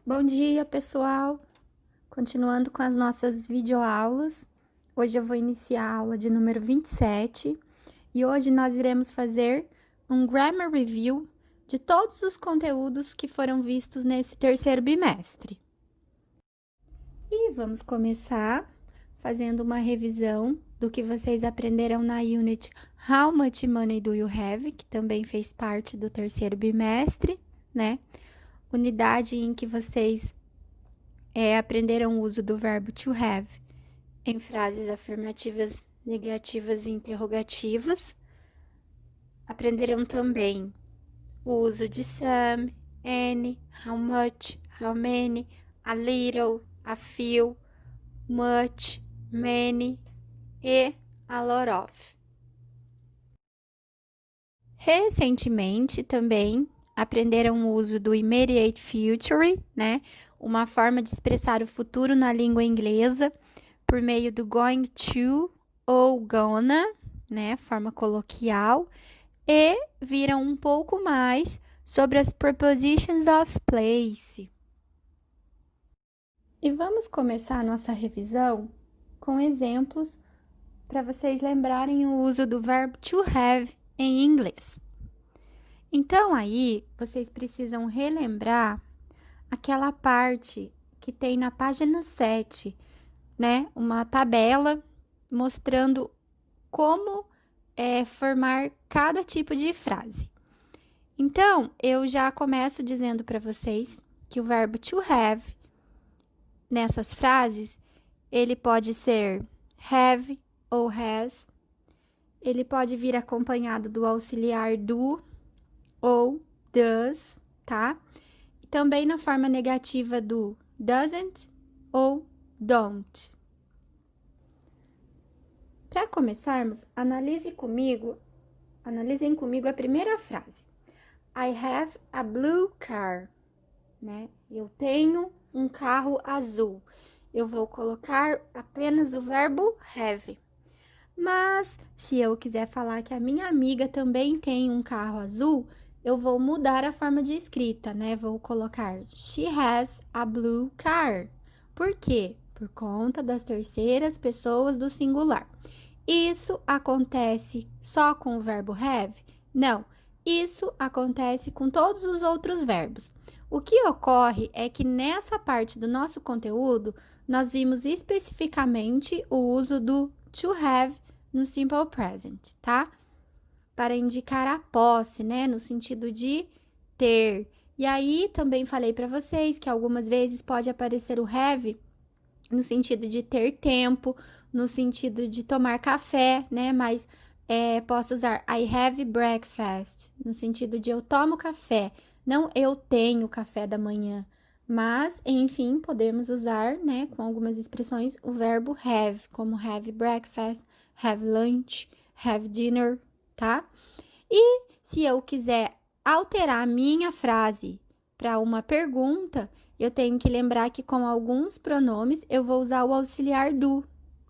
Bom dia, pessoal! Continuando com as nossas videoaulas, hoje eu vou iniciar a aula de número 27 e hoje nós iremos fazer um Grammar Review de todos os conteúdos que foram vistos nesse terceiro bimestre. E vamos começar fazendo uma revisão do que vocês aprenderam na Unit How Much Money Do You Have, que também fez parte do terceiro bimestre, né? Unidade em que vocês aprenderam o uso do verbo to have em frases afirmativas, negativas e interrogativas. Aprenderam também o uso de some, any, how much, how many, a little, a few, much, many e a lot of. Recentemente também aprenderam o uso do immediate future, né? Uma forma de expressar o futuro na língua inglesa por meio do going to ou gonna, né? Forma coloquial. E viram um pouco mais sobre as prepositions of place. E vamos começar a nossa revisão com exemplos para vocês lembrarem o uso do verbo to have em inglês. Então, aí, vocês precisam relembrar aquela parte que tem na página 7, né? Uma tabela mostrando como formar cada tipo de frase. Então, eu já começo dizendo para vocês que o verbo to have, nessas frases, ele pode ser have ou has, ele pode vir acompanhado do auxiliar do ou does, tá? E também na forma negativa do doesn't ou don't. Para começarmos, analisem comigo a primeira frase. I have a blue car, né? Eu tenho um carro azul. Eu vou colocar apenas o verbo have. Mas, se eu quiser falar que a minha amiga também tem um carro azul, eu vou mudar a forma de escrita, né? Vou colocar she has a blue car. Por quê? Por conta das terceiras pessoas do singular. Isso acontece só com o verbo have? Não. Isso acontece com todos os outros verbos. O que ocorre é que nessa parte do nosso conteúdo, nós vimos especificamente o uso do to have no simple present, tá? Para indicar a posse, né? No sentido de ter. E aí, também falei para vocês que algumas vezes pode aparecer o have no sentido de ter tempo, no sentido de tomar café, né? Mas posso usar I have breakfast, no sentido de eu tomo café, não eu tenho café da manhã. Mas, enfim, podemos usar, né, com algumas expressões, o verbo have, como have breakfast, have lunch, have dinner, tá? E se eu quiser alterar a minha frase para uma pergunta, eu tenho que lembrar que com alguns pronomes eu vou usar o auxiliar do,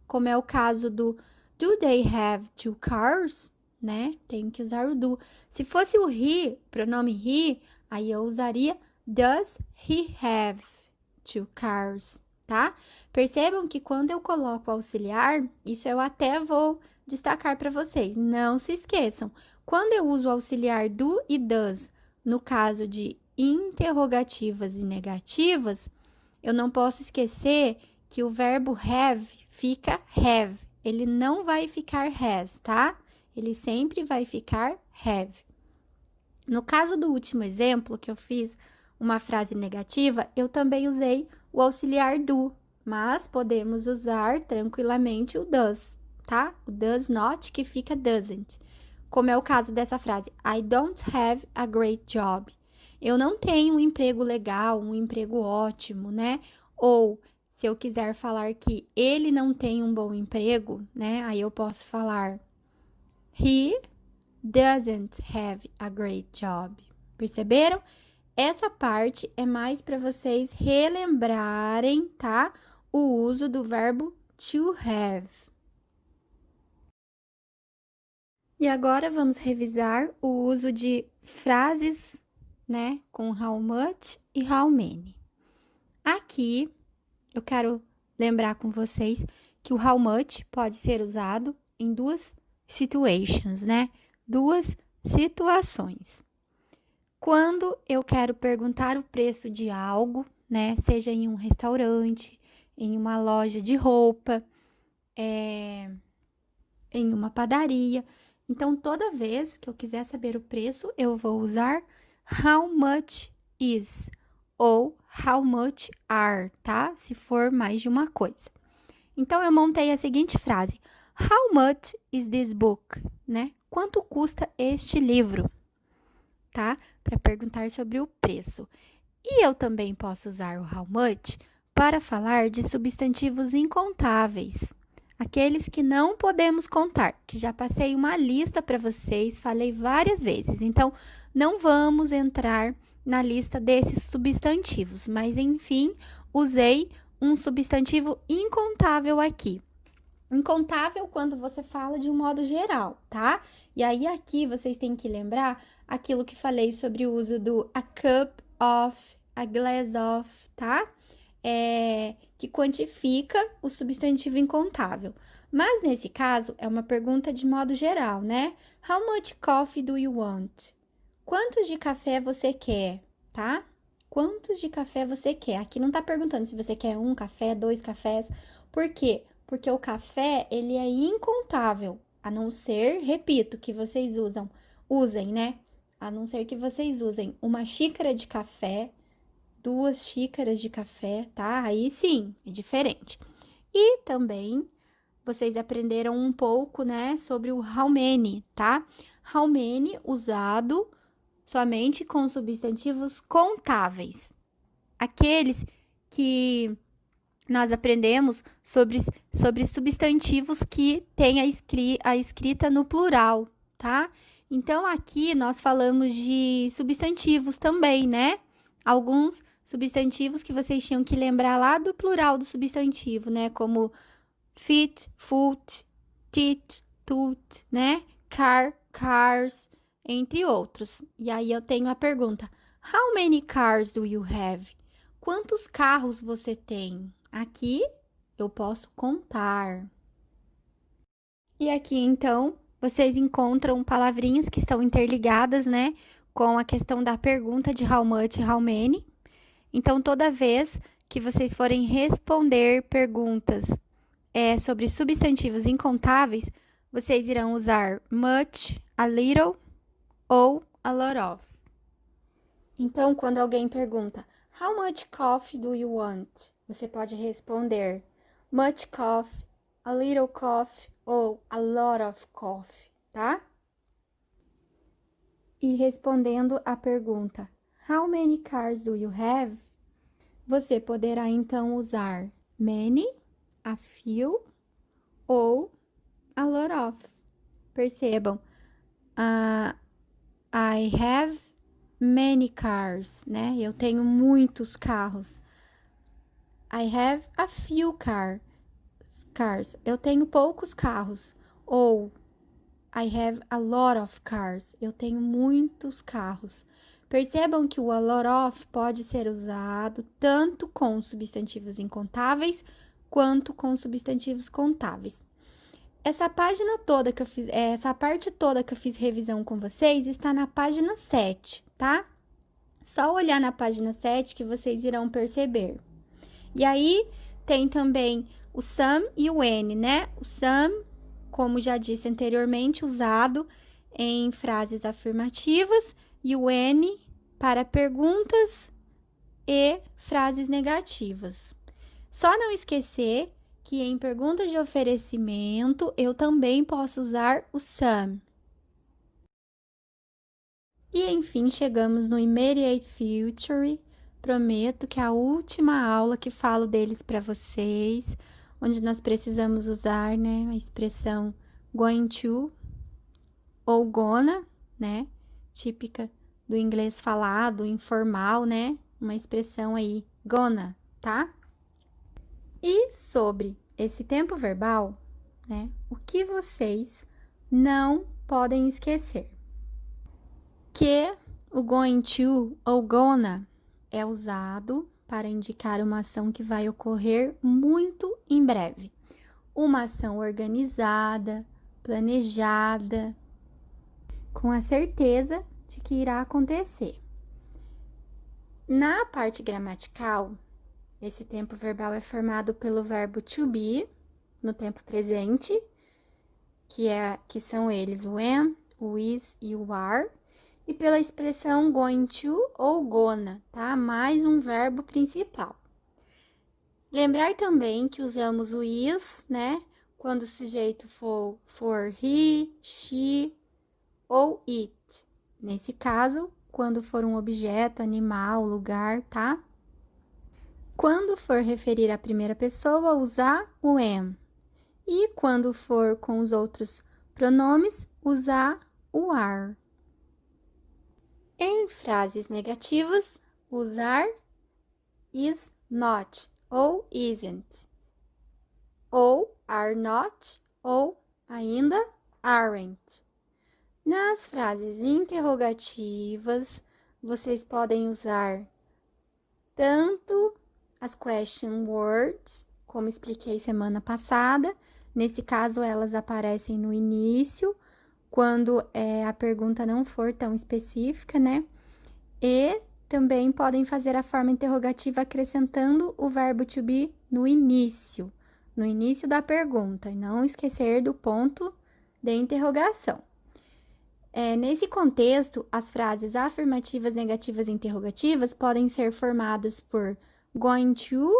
como é o caso do do they have two cars, né? Tenho que usar o do. Se fosse o he, pronome he, aí eu usaria does he have two cars, tá? Percebam que quando eu coloco o auxiliar, isso eu até vou destacar para vocês. Não se esqueçam, quando eu uso o auxiliar do e does, no caso de interrogativas e negativas, eu não posso esquecer que o verbo have fica have. Ele não vai ficar has, tá? Ele sempre vai ficar have. No caso do último exemplo, que eu fiz uma frase negativa, eu também usei o auxiliar do, mas podemos usar tranquilamente o does, tá? O does not, que fica doesn't. Como é o caso dessa frase, I don't have a great job. Eu não tenho um emprego legal, um emprego ótimo, né? Ou, se eu quiser falar que ele não tem um bom emprego, né? Aí eu posso falar he doesn't have a great job. Perceberam? Essa parte é mais para vocês relembrarem, tá? O uso do verbo to have. E agora vamos revisar o uso de frases, né, com how much e how many. Aqui, eu quero lembrar com vocês que o how much pode ser usado em duas situations, né? Duas situações. Quando eu quero perguntar o preço de algo, né? Seja em um restaurante, em uma loja de roupa, em uma padaria. Então, toda vez que eu quiser saber o preço, eu vou usar how much is ou how much are, tá? Se for mais de uma coisa. Então, eu montei a seguinte frase: How much is this book? Né? Quanto custa este livro? Tá? Para perguntar sobre o preço. E eu também posso usar o how much para falar de substantivos incontáveis. Aqueles que não podemos contar, que já passei uma lista para vocês, falei várias vezes. Então, não vamos entrar na lista desses substantivos, mas enfim, usei um substantivo incontável aqui. Incontável quando você fala de um modo geral, tá? E aí aqui vocês têm que lembrar aquilo que falei sobre o uso do a cup of, a glass of, tá? Que quantifica o substantivo incontável. Mas nesse caso é uma pergunta de modo geral, né? How much coffee do you want? Quantos de café você quer, tá? Quantos de café você quer? Aqui não tá perguntando se você quer um café, 2 cafés. Por quê? Porque o café, ele é incontável, a não ser, repito, que vocês usem, né? A não ser que vocês usem uma xícara de café, 2 xícaras de café, tá? Aí sim, é diferente. E também vocês aprenderam um pouco, né, sobre o how many, tá? How many usado somente com substantivos contáveis. Aqueles que nós aprendemos sobre substantivos que têm a escrita no plural, tá? Então, aqui nós falamos de substantivos também, né? Alguns substantivos que vocês tinham que lembrar lá do plural do substantivo, né? Como feet, foot, teeth, tooth, né? Car, cars, entre outros. E aí eu tenho a pergunta: How many cars do you have? Quantos carros você tem? Aqui eu posso contar. E aqui, então, vocês encontram palavrinhas que estão interligadas, né, com a questão da pergunta de how much e how many. Então, toda vez que vocês forem responder perguntas sobre substantivos incontáveis, vocês irão usar much, a little ou a lot of. Então, quando alguém pergunta, How much coffee do you want? Você pode responder, much coffee, a little coffee ou a lot of coffee, tá? E respondendo a pergunta, How many cars do you have? Você poderá então usar many, a few ou a lot of. Percebam, I have many cars, né? Eu tenho muitos carros. I have a few cars. Eu tenho poucos carros. Ou I have a lot of cars. Eu tenho muitos carros. Percebam que o a lot of pode ser usado tanto com substantivos incontáveis quanto com substantivos contáveis. Essa página toda que eu fiz, essa parte toda que eu fiz revisão com vocês está na página 7, tá? Só olhar na página 7 que vocês irão perceber. E aí, tem também o some e o when, né? O some, como já disse anteriormente, usado em frases afirmativas, e o when para perguntas e frases negativas. Só não esquecer que em perguntas de oferecimento, eu também posso usar o some. E, enfim, chegamos no immediate future. Prometo que é a última aula que falo deles para vocês, onde nós precisamos usar, né, a expressão going to ou gonna, né, típica do inglês falado, informal, né, uma expressão aí, gonna, tá? E sobre esse tempo verbal, né, o que vocês não podem esquecer? Que o going to ou gonna é usado para indicar uma ação que vai ocorrer muito em breve. Uma ação organizada, planejada, com a certeza de que irá acontecer. Na parte gramatical, esse tempo verbal é formado pelo verbo to be, no tempo presente, que são eles o am, o is e o are, e pela expressão going to ou gonna, tá? Mais um verbo principal. Lembrar também que usamos o is, né? Quando o sujeito for he, she ou it. Nesse caso, quando for um objeto, animal, lugar, tá? Quando for referir à primeira pessoa, usar o am. E quando for com os outros pronomes, usar o are. Em frases negativas, usar is not ou isn't, ou are not ou ainda aren't. Nas frases interrogativas, vocês podem usar tanto as question words, como expliquei semana passada. Nesse caso, elas aparecem no início, quando a pergunta não for tão específica, né? E também podem fazer a forma interrogativa acrescentando o verbo to be no início da pergunta, e não esquecer do ponto de interrogação. Nesse contexto, as frases afirmativas, negativas e interrogativas podem ser formadas por going to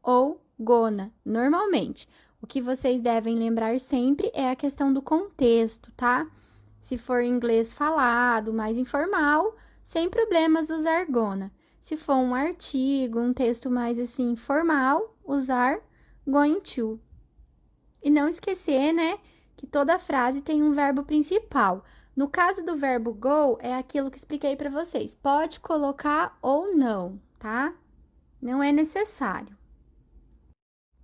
ou gonna, normalmente. O que vocês devem lembrar sempre é a questão do contexto, tá? Se for inglês falado, mais informal, sem problemas usar gonna. Se for um artigo, um texto mais assim formal, usar going to. E não esquecer, né, que toda frase tem um verbo principal. No caso do verbo go, é aquilo que expliquei para vocês. Pode colocar ou não, tá? Não é necessário.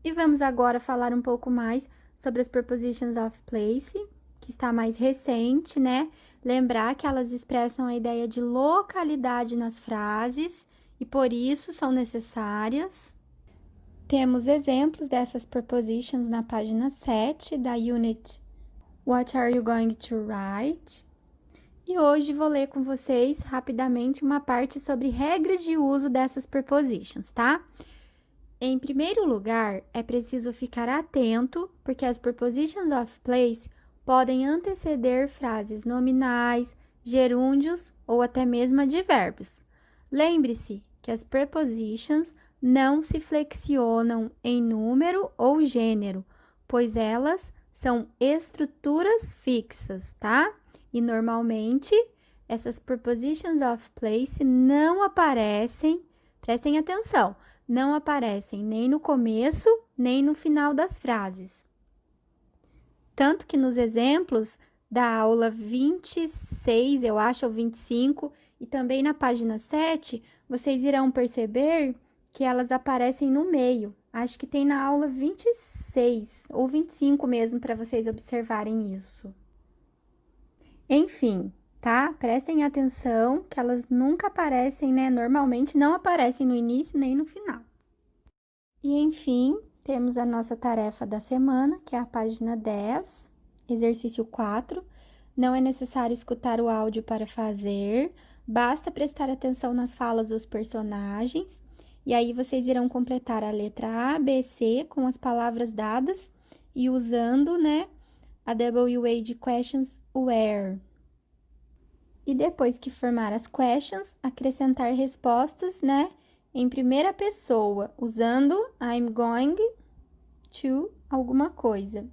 E vamos agora falar um pouco mais sobre as prepositions of place, que está mais recente, né? Lembrar que elas expressam a ideia de localidade nas frases e por isso são necessárias. Temos exemplos dessas prepositions na página 7 da unit What are you going to write? E hoje vou ler com vocês rapidamente uma parte sobre regras de uso dessas prepositions, tá? Em primeiro lugar, é preciso ficar atento, porque as prepositions of place podem anteceder frases nominais, gerúndios ou até mesmo advérbios. Lembre-se que as prepositions não se flexionam em número ou gênero, pois elas são estruturas fixas, tá? E normalmente, essas prepositions of place não aparecem, prestem atenção, não aparecem nem no começo, nem no final das frases. Tanto que nos exemplos da aula 26, eu acho, ou 25, e também na página 7, vocês irão perceber que elas aparecem no meio. Acho que tem na aula 26 ou 25 mesmo, para vocês observarem isso. Enfim, tá? Prestem atenção que elas nunca aparecem, né? Normalmente não aparecem no início nem no final. E, enfim, temos a nossa tarefa da semana, que é a página 10, exercício 4. Não é necessário escutar o áudio para fazer, basta prestar atenção nas falas dos personagens. E aí, vocês irão completar a letra A, B, C com as palavras dadas e usando, né, a WA de questions where. E depois que formar as questions, acrescentar respostas, né, em primeira pessoa, usando I'm going to alguma coisa.